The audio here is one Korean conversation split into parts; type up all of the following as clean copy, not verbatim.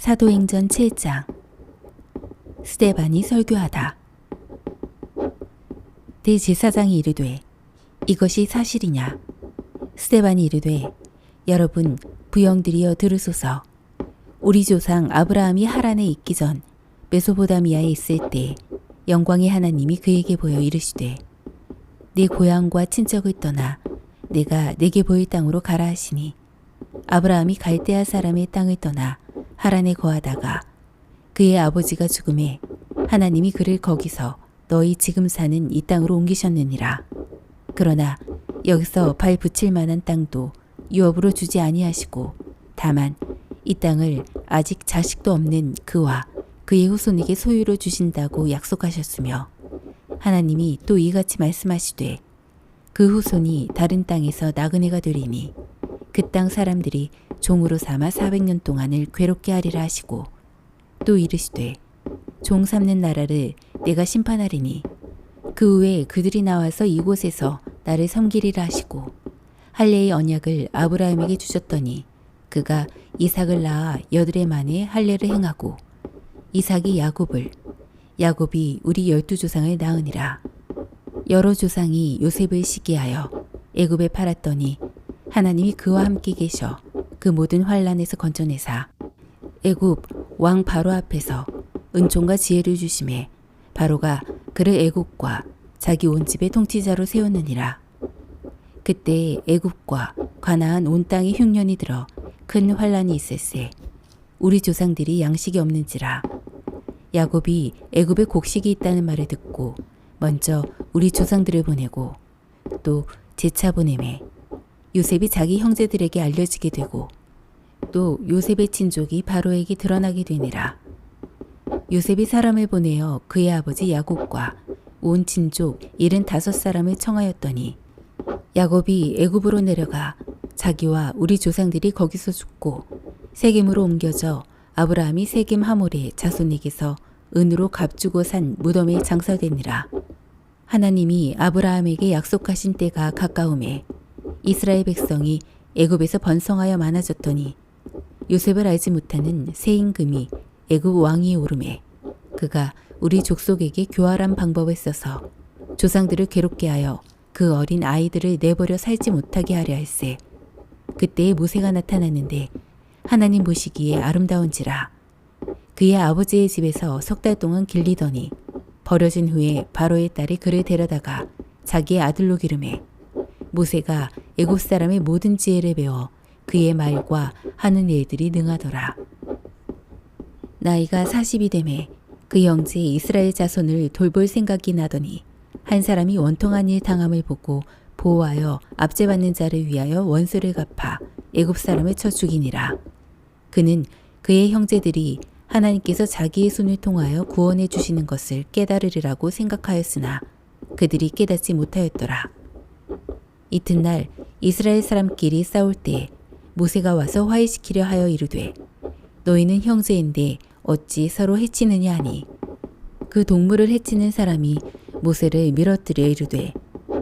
사도행전 7장. 스데반이 설교하다. 대제사장이 이르되 이것이 사실이냐? 스데반이 이르되 여러분 부영들이여 들으소서. 우리 조상 아브라함이 하란에 있기 전 메소포다미아에 있을 때 영광의 하나님이 그에게 보여 이르시되 네 고향과 친척을 떠나 내가 네게 보일 땅으로 가라 하시니 아브라함이 갈대아 사람의 땅을 떠나 하란에 거하다가 그의 아버지가 죽음에 하나님이 그를 거기서 너희 지금 사는 이 땅으로 옮기셨느니라. 그러나 여기서 발 붙일 만한 땅도 유업으로 주지 아니하시고 다만 이 땅을 아직 자식도 없는 그와 그의 후손에게 소유로 주신다고 약속하셨으며 하나님이 또 이같이 말씀하시되 그 후손이 다른 땅에서 나그네가 되리니 그 땅 사람들이 종으로 삼아 400년 동안을 괴롭게 하리라 하시고 또 이르시되 종 삼는 나라를 내가 심판하리니 그 후에 그들이 나와서 이곳에서 나를 섬기리라 하시고 할례의 언약을 아브라함에게 주셨더니 그가 이삭을 낳아 8해 만에 할례를 행하고 이삭이 야곱을 야곱이 우리 12조상을 낳으니라. 여러 조상이 요셉을 시기하여 애굽에 팔았더니 하나님이 그와 함께 계셔 그 모든 환난에서 건져내사 애굽 왕 바로 앞에서 은총과 지혜를 주심에 바로가 그를 애굽과 자기 온 집의 통치자로 세웠느니라. 그때 애굽과 가나안 온 땅에 흉년이 들어 큰 환난이 있을세 우리 조상들이 양식이 없는지라. 야곱이 애굽에 곡식이 있다는 말을 듣고 먼저 우리 조상들을 보내고 또 제차 보내매 요셉이 자기 형제들에게 알려지게 되고 또 요셉의 친족이 바로에게 드러나게 되니라. 요셉이 사람을 보내어 그의 아버지 야곱과 온 친족 75사람을 청하였더니 야곱이 애굽으로 내려가 자기와 우리 조상들이 거기서 죽고 세겜으로 옮겨져 아브라함이 세겜 하몰의 자손에게서 은으로 값주고 산 무덤에 장사되니라. 하나님이 아브라함에게 약속하신 때가 가까우매 이스라엘 백성이 애굽에서 번성하여 많아졌더니 요셉을 알지 못하는 새 임금이 애굽 왕위에 오르매 그가 우리 족속에게 교활한 방법을 써서 조상들을 괴롭게 하여 그 어린 아이들을 내버려 살지 못하게 하려 할세. 그때에 모세가 나타났는데 하나님 보시기에 아름다운지라. 그의 아버지의 집에서 3달 동안 길리더니 버려진 후에 바로의 딸이 그를 데려다가 자기의 아들로 기르매 모세가 애굽 사람의 모든 지혜를 배워 그의 말과 하는 일들이 능하더라. 나이가 40이 되매 그 형제 이스라엘 자손을 돌볼 생각이 나더니 한 사람이 원통한 일 당함을 보고 보호하여 압제받는 자를 위하여 원수를 갚아 애굽 사람을 쳐 죽이니라. 그는 그의 형제들이 하나님께서 자기의 손을 통하여 구원해 주시는 것을 깨달으리라고 생각하였으나 그들이 깨닫지 못하였더라. 이튿날 이스라엘 사람끼리 싸울 때 모세가 와서 화해시키려 하여 이르되 너희는 형제인데 어찌 서로 해치느냐 하니 그 동물을 해치는 사람이 모세를 밀어뜨려 이르되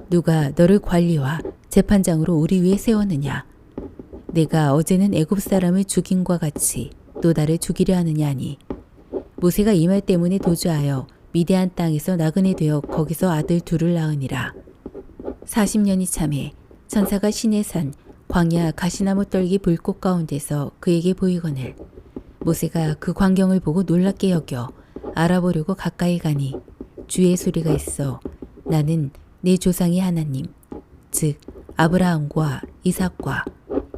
누가 너를 관리와 재판장으로 우리 위에 세웠느냐? 내가 어제는 애굽 사람을 죽인과 같이 또 나를 죽이려 하느냐 하니 모세가 이 말 때문에 도주하여 미디안 땅에서 나그네 되어 거기서 아들 둘을 낳으니라. 40년이 참에 천사가 시내산 광야 가시나무 떨기 불꽃 가운데서 그에게 보이거늘 모세가 그 광경을 보고 놀랍게 여겨 알아보려고 가까이 가니 주의 소리가 있어 나는 네 조상의 하나님 즉 아브라함과 이삭과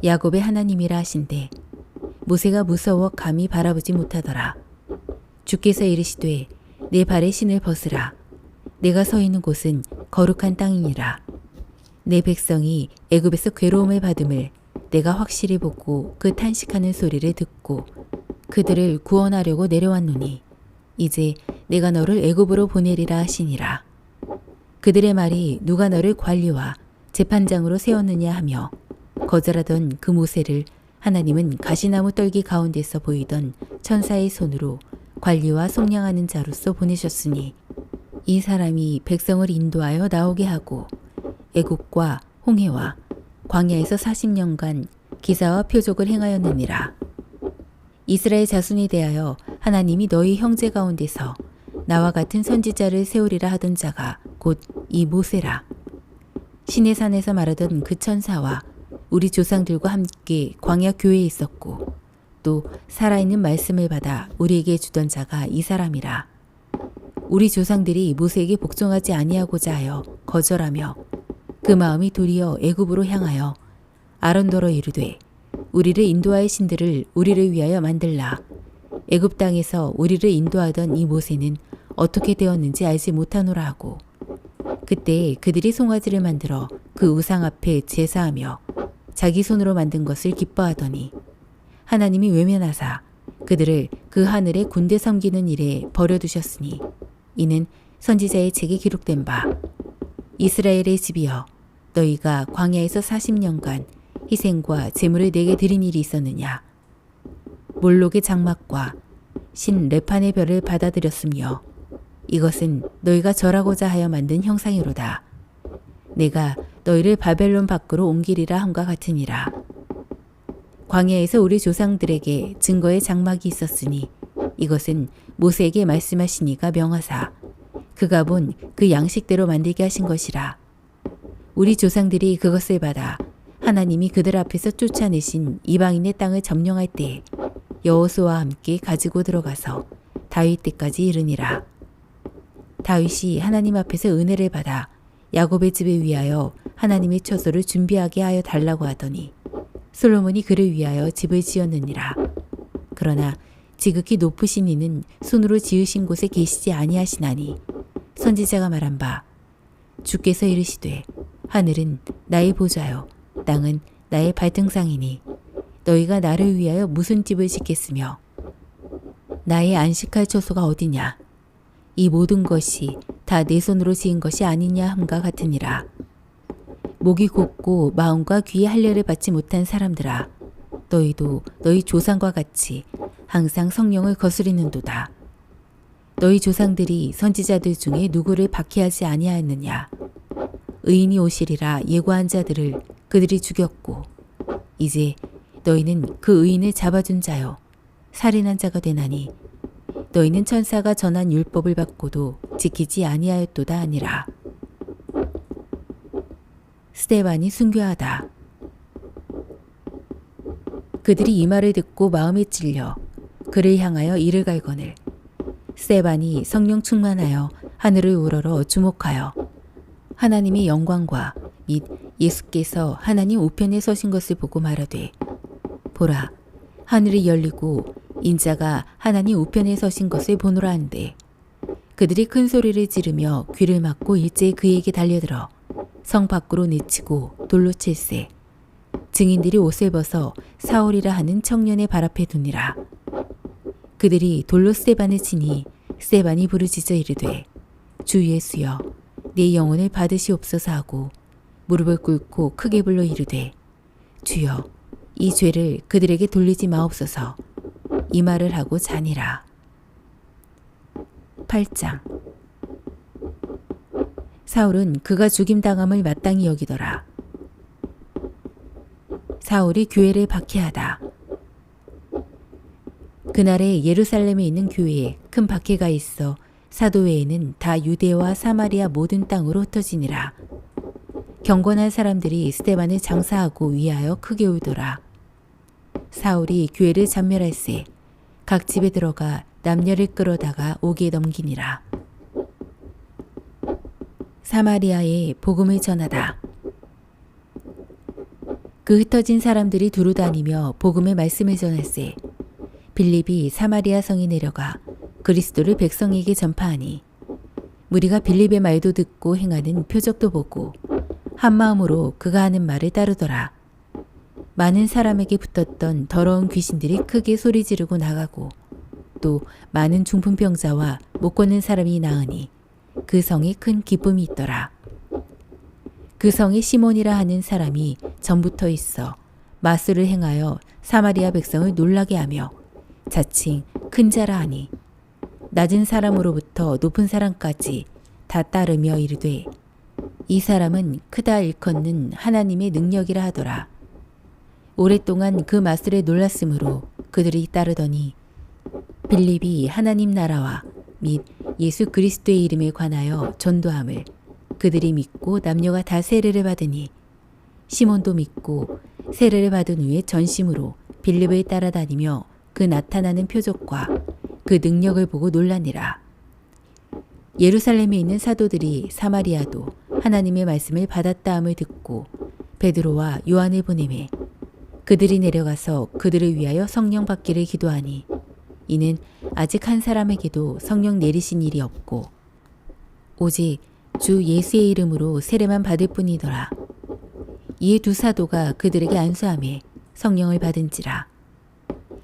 야곱의 하나님이라 하신대 모세가 무서워 감히 바라보지 못하더라. 주께서 이르시되 내 발의 신을 벗으라. 내가 서 있는 곳은 거룩한 땅이니라. 내 백성이 애굽에서 괴로움을 받음을 내가 확실히 보고 그 탄식하는 소리를 듣고 그들을 구원하려고 내려왔노니 이제 내가 너를 애굽으로 보내리라 하시니라. 그들의 말이 누가 너를 관리와 재판장으로 세웠느냐 하며 거절하던 그 모세를 하나님은 가시나무 떨기 가운데서 보이던 천사의 손으로 관리와 속량하는 자로서 보내셨으니 이 사람이 백성을 인도하여 나오게 하고 애굽과 홍해와 광야에서 40년간 기사와 표적을 행하였느니라. 이스라엘 자손에 대하여 하나님이 너희 형제 가운데서 나와 같은 선지자를 세우리라 하던 자가 곧 이 모세라. 시내 산에서 말하던 그 천사와 우리 조상들과 함께 광야 교회에 있었고 또 살아있는 말씀을 받아 우리에게 주던 자가 이 사람이라. 우리 조상들이 모세에게 복종하지 아니하고자 하여 거절하며 그 마음이 도리어 애굽으로 향하여 아론더러 이르되 우리를 인도하여 신들을 우리를 위하여 만들라. 애굽 땅에서 우리를 인도하던 이 모세는 어떻게 되었는지 알지 못하노라 하고 그때 그들이 송아지를 만들어 그 우상 앞에 제사하며 자기 손으로 만든 것을 기뻐하더니 하나님이 외면하사 그들을 그 하늘의 군대 섬기는 일에 버려두셨으니 이는 선지자의 책에 기록된 바 이스라엘의 집이여 너희가 광야에서 40년간 희생과 제물을 내게 드린 일이 있었느냐. 몰록의 장막과 신 레판의 별을 받아들였으며 이것은 너희가 절하고자 하여 만든 형상이로다. 내가 너희를 바벨론 밖으로 옮기리라 함과 같으니라. 광야에서 우리 조상들에게 증거의 장막이 있었으니 이것은 모세에게 말씀하시니가 명하사 그가 본 그 양식대로 만들게 하신 것이라. 우리 조상들이 그것을 받아 하나님이 그들 앞에서 쫓아내신 이방인의 땅을 점령할 때에 여호수아와 함께 가지고 들어가서 다윗 때까지 이르니라. 다윗이 하나님 앞에서 은혜를 받아 야곱의 집을 위하여 하나님의 처소를 준비하게 하여 달라고 하더니 솔로몬이 그를 위하여 집을 지었느니라. 그러나 지극히 높으신 이는 손으로 지으신 곳에 계시지 아니하시나니 선지자가 말한 바 주께서 이르시되 하늘은 나의 보좌요 땅은 나의 발등상이니 너희가 나를 위하여 무슨 집을 짓겠으며 나의 안식할 처소가 어디냐. 이 모든 것이 다 내 손으로 지은 것이 아니냐 함과 같으니라. 목이 곧고 마음과 귀에 할례를 받지 못한 사람들아 너희도 너희 조상과 같이 항상 성령을 거스리는도다. 너희 조상들이 선지자들 중에 누구를 박해하지 아니하였느냐. 의인이 오시리라 예고한 자들을 그들이 죽였고 이제 너희는 그 의인을 잡아준 자요 살인한 자가 되나니 너희는 천사가 전한 율법을 받고도 지키지 아니하였도다 하니라. 스데반이 순교하다. 그들이 이 말을 듣고 마음에 찔려 그를 향하여 이를 갈거늘 스데반이 성령 충만하여 하늘을 우러러 주목하여 하나님의 영광과 및 예수께서 하나님 우편에 서신 것을 보고 말하되 보라 하늘이 열리고 인자가 하나님 우편에 서신 것을 보노라 한데 그들이 큰 소리를 지르며 귀를 막고 일제히 그에게 달려들어 성 밖으로 내치고 돌로 칠세 증인들이 옷을 벗어 사울이라 하는 청년의 발 앞에 두니라. 그들이 돌로 스데반을 치니 스데반이 부르짖어 이르되 주 예수여 내 영혼을 받으시옵소서 하고 무릎을 꿇고 크게 불러 이르되 주여 이 죄를 그들에게 돌리지 마옵소서. 이 말을 하고 자니라. 8장. 사울은 그가 죽임당함을 마땅히 여기더라. 사울이 교회를 박해하다. 그날에 예루살렘에 있는 교회에 큰 박해가 있어 사도회에는 다 유대와 사마리아 모든 땅으로 흩어지니라. 경건한 사람들이 스데반을 장사하고 위하여 크게 울더라. 사울이 교회를 잔멸할세 각 집에 들어가 남녀를 끌어다가 옥에 넘기니라. 사마리아에 복음을 전하다. 그 흩어진 사람들이 두루 다니며 복음의 말씀을 전할세 빌립이 사마리아 성에 내려가 그리스도를 백성에게 전파하니 무리가 빌립의 말도 듣고 행하는 표적도 보고 한 마음으로 그가 하는 말을 따르더라. 많은 사람에게 붙었던 더러운 귀신들이 크게 소리 지르고 나가고 또 많은 중풍병자와 못 걷는 사람이 나으니 그 성에 큰 기쁨이 있더라. 그 성에 시몬이라 하는 사람이 전부터 있어 마술을 행하여 사마리아 백성을 놀라게 하며 자칭 큰 자라 하니 낮은 사람으로부터 높은 사람까지 다 따르며 이르되 이 사람은 크다 일컫는 하나님의 능력이라 하더라. 오랫동안 그 마술에 놀랐으므로 그들이 따르더니 빌립이 하나님 나라와 및 예수 그리스도의 이름에 관하여 전도함을 그들이 믿고 남녀가 다 세례를 받으니 시몬도 믿고 세례를 받은 후에 전심으로 빌립을 따라다니며 그 나타나는 표적과 그 능력을 보고 놀라니라. 예루살렘에 있는 사도들이 사마리아도 하나님의 말씀을 받았다함을 듣고 베드로와 요한을 보내매 그들이 내려가서 그들을 위하여 성령 받기를 기도하니 이는 아직 한 사람에게도 성령 내리신 일이 없고 오직 주 예수의 이름으로 세례만 받을 뿐이더라. 이에 두 사도가 그들에게 안수하며 성령을 받은지라.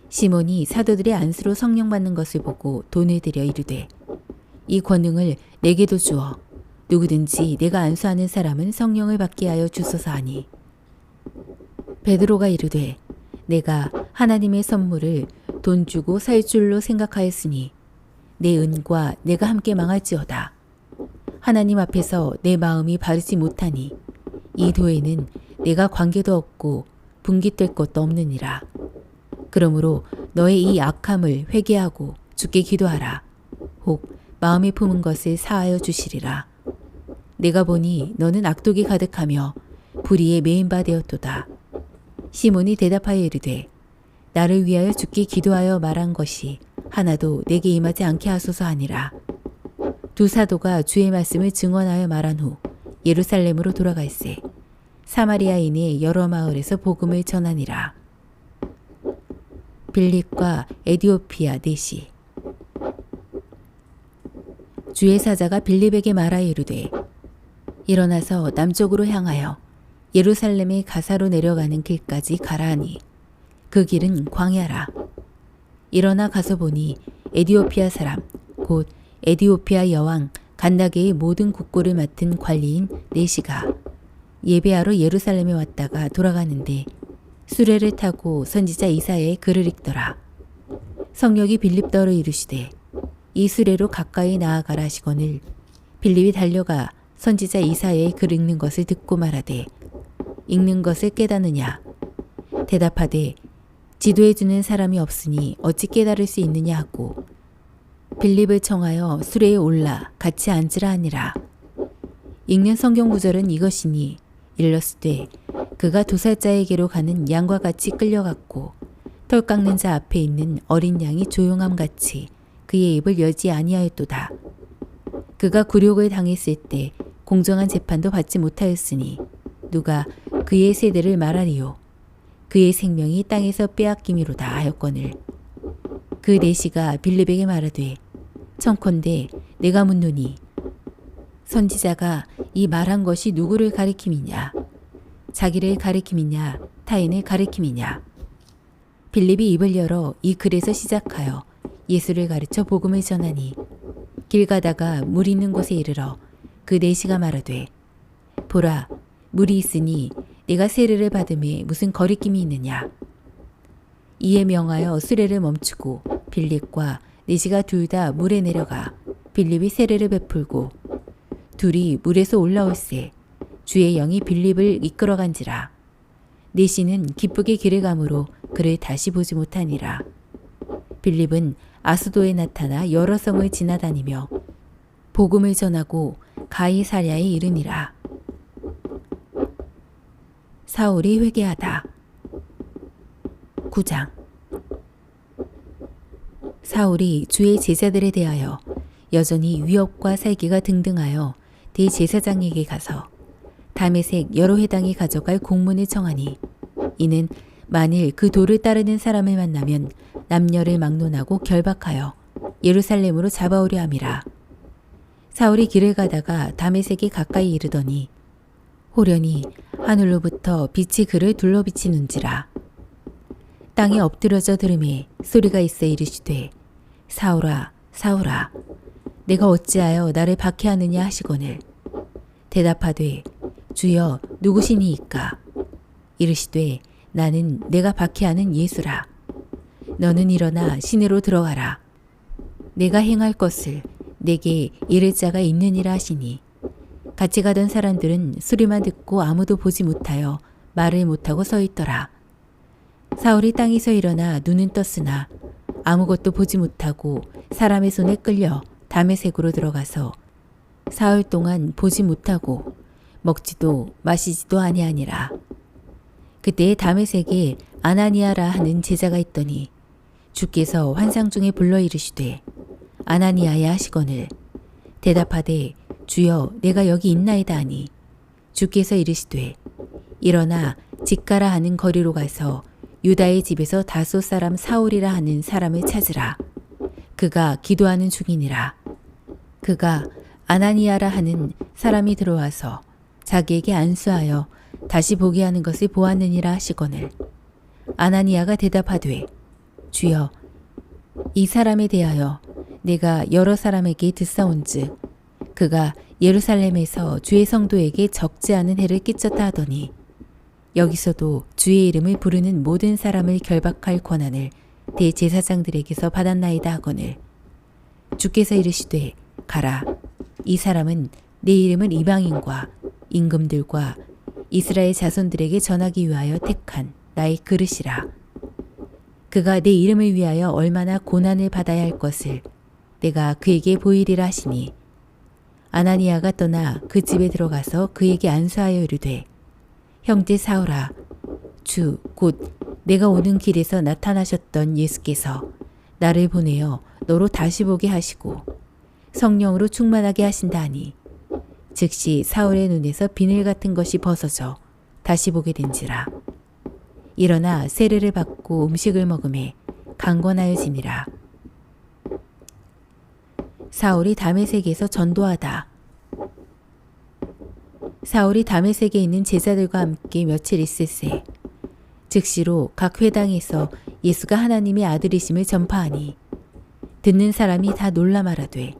시몬이 사도들의 안수로 성령 받는 것을 보고 돈을 들여 이르되 이 권능을 내게도 주어 누구든지 내가 안수하는 사람은 성령을 받게 하여 주소서 하니 베드로가 이르되 내가 하나님의 선물을 돈 주고 살 줄로 생각하였으니 내 은과 내가 함께 망할지어다. 하나님 앞에서 내 마음이 바르지 못하니 이 도에는 내가 관계도 없고 분깃될 것도 없느니라. 그러므로 너의 이 악함을 회개하고 주께 기도하라. 혹 마음에 품은 것을 사하여 주시리라. 내가 보니 너는 악독이 가득하며 불의에 매인 바 되었도다. 시몬이 대답하여 이르되 나를 위하여 주께 기도하여 말한 것이 하나도 내게 임하지 않게 하소서 하니라. 두 사도가 주의 말씀을 증언하여 말한 후 예루살렘으로 돌아갈새 사마리아인의 여러 마을에서 복음을 전하니라. 빌립과 에디오피아 내시. 주의 사자가 빌립에게 말하여 이르되 일어나서 남쪽으로 향하여 예루살렘의 가사로 내려가는 길까지 가라 하니 그 길은 광야라. 일어나 가서 보니 에디오피아 사람 곧 에디오피아 여왕 간다게의 모든 국고를 맡은 관리인 네시가 예배하러 예루살렘에 왔다가 돌아가는데 수레를 타고 선지자 이사야의 글을 읽더라. 성령이 빌립더러 이르시되 이 수레로 가까이 나아가라 하시거늘 빌립이 달려가 선지자 이사야의 글 읽는 것을 듣고 말하되 읽는 것을 깨닫느냐. 대답하되 지도해 주는 사람이 없으니 어찌 깨달을 수 있느냐 하고 빌립을 청하여 수레에 올라 같이 앉으라 하니라. 읽는 성경 구절은 이것이니 일렀으되 그가 도살자에게로 가는 양과 같이 끌려갔고 털 깎는 자 앞에 있는 어린 양이 조용함 같이 그의 입을 열지 아니하였도다. 그가 굴욕을 당했을 때 공정한 재판도 받지 못하였으니 누가 그의 세대를 말하리요. 그의 생명이 땅에서 빼앗김이로다 하였거늘 그 내시가 빌립에게 말하되 청컨대 내가 묻노니 선지자가 이 말한 것이 누구를 가리킴이냐. 자기를 가리킴이냐 타인을 가리킴이냐. 빌립이 입을 열어 이 글에서 시작하여 예수를 가르쳐 복음을 전하니 길 가다가 물 있는 곳에 이르러 그 내시가 말하되 보라 물이 있으니 내가 세례를 받음에 무슨 거리낌이 있느냐. 이에 명하여 수레를 멈추고 빌립과 내시가 둘 다 물에 내려가 빌립이 세례를 베풀고 둘이 물에서 올라올새 주의 영이 빌립을 이끌어간지라. 내시는 기쁘게 길을 가므로 그를 다시 보지 못하니라. 빌립은 아수도에 나타나 여러 성을 지나다니며 복음을 전하고 가이사랴에 이르니라. 사울이 회개하다. 9장. 사울이 주의 제자들에 대하여 여전히 위협과 살기가 등등하여 대제사장에게 가서 다메섹 여러 회당이 가져갈 공문을 청하니 이는 만일 그 도를 따르는 사람을 만나면 남녀를 막론하고 결박하여 예루살렘으로 잡아오려 함이라. 사울이 길을 가다가 다메섹에 가까이 이르더니 호련히 하늘로부터 빛이 그를 둘러 비치는지라. 땅에 엎드려져 들음에 소리가 있어 이르시되 사울아 사울아 내가 어찌하여 나를 박해하느냐 하시거늘 대답하되 주여 누구시니이까. 이르시되 나는 내가 박해하는 예수라. 너는 일어나 시내로 들어가라. 내가 행할 것을 내게 이를 자가 있느니라 하시니 같이 가던 사람들은 소리만 듣고 아무도 보지 못하여 말을 못하고 서 있더라. 사울이 땅에서 일어나 눈은 떴으나 아무것도 보지 못하고 사람의 손에 끌려 다메섹으로 들어가서 사흘 동안 보지 못하고 먹지도 마시지도 아니하니라. 그때에 다메섹에 아나니아라 하는 제자가 있더니 주께서 환상 중에 불러 이르시되 아나니아야 하시거늘 대답하되 주여 내가 여기 있나이다 하니 주께서 이르시되 일어나 직가라 하는 거리로 가서 유다의 집에서 다소 사람 사울이라 하는 사람을 찾으라. 그가 기도하는 중이니라. 그가 아나니아라 하는 사람이 들어와서 자기에게 안수하여 다시 보게 하는 것을 보았느니라 하시거늘 아나니아가 대답하되 주여 이 사람에 대하여 내가 여러 사람에게 듣사온즉 그가 예루살렘에서 주의 성도에게 적지 않은 해를 끼쳤다 하더니 여기서도 주의 이름을 부르는 모든 사람을 결박할 권한을 대제사장들에게서 받았나이다 하거늘 주께서 이르시되 가라. 이 사람은 내 이름을 이방인과 임금들과 이스라엘 자손들에게 전하기 위하여 택한 나의 그릇이라. 그가 내 이름을 위하여 얼마나 고난을 받아야 할 것을 내가 그에게 보이리라 하시니 아나니아가 떠나 그 집에 들어가서 그에게 안수하여 이르되 형제 사울아 주 곧 내가 오는 길에서 나타나셨던 예수께서 나를 보내어 너로 다시 보게 하시고 성령으로 충만하게 하신다 하니 즉시 사울의 눈에서 비늘 같은 것이 벗어져 다시 보게 된지라. 일어나 세례를 받고 음식을 먹음에 강권하여지니라. 사울이 다메섹에서 전도하다. 사울이 다메섹에 있는 제자들과 함께 며칠 있을새 즉시로 각 회당에서 예수가 하나님의 아들이심을 전파하니 듣는 사람이 다 놀라 말하되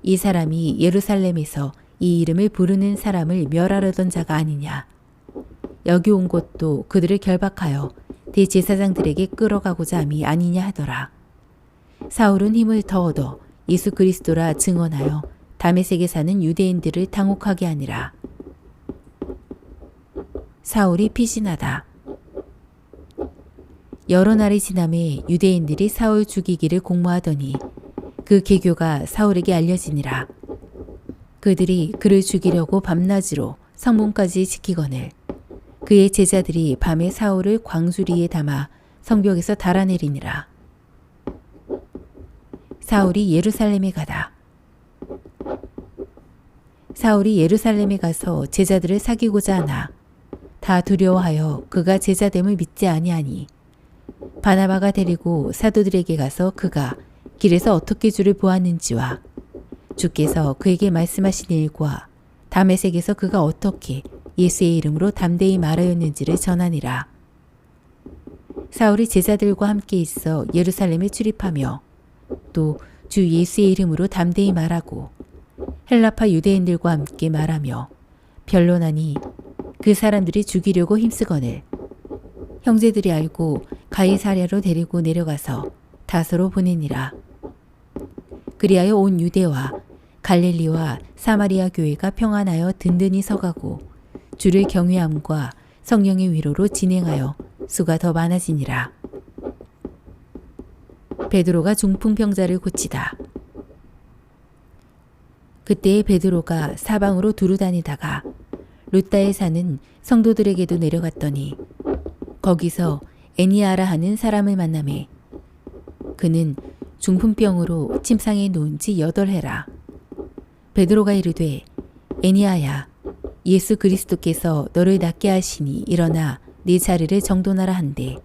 이 사람이 예루살렘에서 이 이름을 부르는 사람을 멸하려던 자가 아니냐. 여기 온 것도 그들을 결박하여 대제사장들에게 끌어가고자 함이 아니냐 하더라. 사울은 힘을 더 얻어 예수 그리스도라 증언하여 다메섹에 사는 유대인들을 당혹하게 하니라. 사울이 피신하다. 여러 날이 지남에 유대인들이 사울 죽이기를 공모하더니 그 계교가 사울에게 알려지니라. 그들이 그를 죽이려고 밤낮으로 성문까지 지키거늘 그의 제자들이 밤에 사울을 광수리에 담아 성벽에서 달아내리니라. 사울이 예루살렘에 가다. 사울이 예루살렘에 가서 제자들을 사귀고자 하나 다 두려워하여 그가 제자됨을 믿지 아니하니 바나바가 데리고 사도들에게 가서 그가 길에서 어떻게 주를 보았는지와 주께서 그에게 말씀하신 일과 다메섹에서 그가 어떻게 예수의 이름으로 담대히 말하였는지를 전하니라. 사울이 제자들과 함께 있어 예루살렘에 출입하며 또 주 예수의 이름으로 담대히 말하고 헬라파 유대인들과 함께 말하며 변론하니 그 사람들이 죽이려고 힘쓰거늘 형제들이 알고 가이사랴로 데리고 내려가서 다소로 보내니라. 그리하여 온 유대와 갈릴리와 사마리아 교회가 평안하여 든든히 서가고 주를 경외함과 성령의 위로로 진행하여 수가 더 많아지니라. 베드로가 중풍병자를 고치다. 그때에 베드로가 사방으로 두루 다니다가 루따에 사는 성도들에게도 내려갔더니 거기서 애니아라 하는 사람을 만나매 그는 중풍병으로 침상에 누운 지 8해라. 베드로가 이르되 애니아야 예수 그리스도께서 너를 낫게 하시니 일어나 네 자리를 정돈하라 한대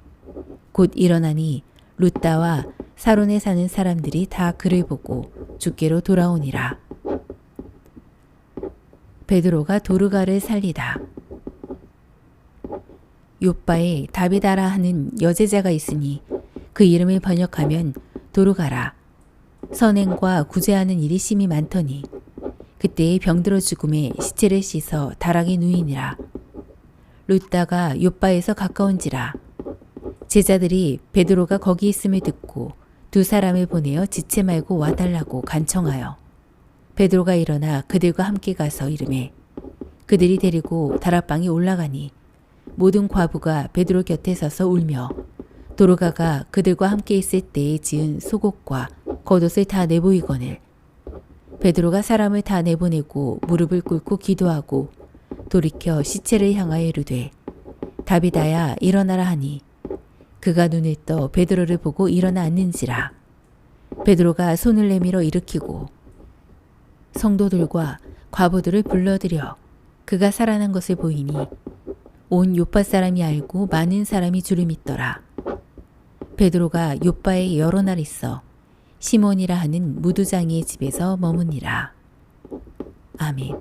곧 일어나니 루따와 사론에 사는 사람들이 다 그를 보고 주께로 돌아오니라. 베드로가 도르가를 살리다. 요빠에 다비다라 하는 여제자가 있으니 그 이름을 번역하면 도르가라. 선행과 구제하는 일이 심히 많더니 그때에 병들어 죽음에 시체를 씻어 다락에 누이니라. 루따가 요빠에서 가까운지라. 제자들이 베드로가 거기 있음을 듣고 2 사람을 보내어 지체 말고 와달라고 간청하여 베드로가 일어나 그들과 함께 가서 이르매 그들이 데리고 다락방에 올라가니 모든 과부가 베드로 곁에 서서 울며 도로가가 그들과 함께 있을 때에 지은 속옷과 겉옷을 다 내보이거늘 베드로가 사람을 다 내보내고 무릎을 꿇고 기도하고 돌이켜 시체를 향하여 이르되 다비다야 일어나라 하니 그가 눈을 떠 베드로를 보고 일어나 앉는지라. 베드로가 손을 내밀어 일으키고 성도들과 과부들을 불러들여 그가 살아난 것을 보이니 온 요파 사람이 알고 많은 사람이 주를 믿더라. 베드로가 요파에 여러 날 있어 시몬이라 하는 무두장이의 집에서 머무니라. 아멘.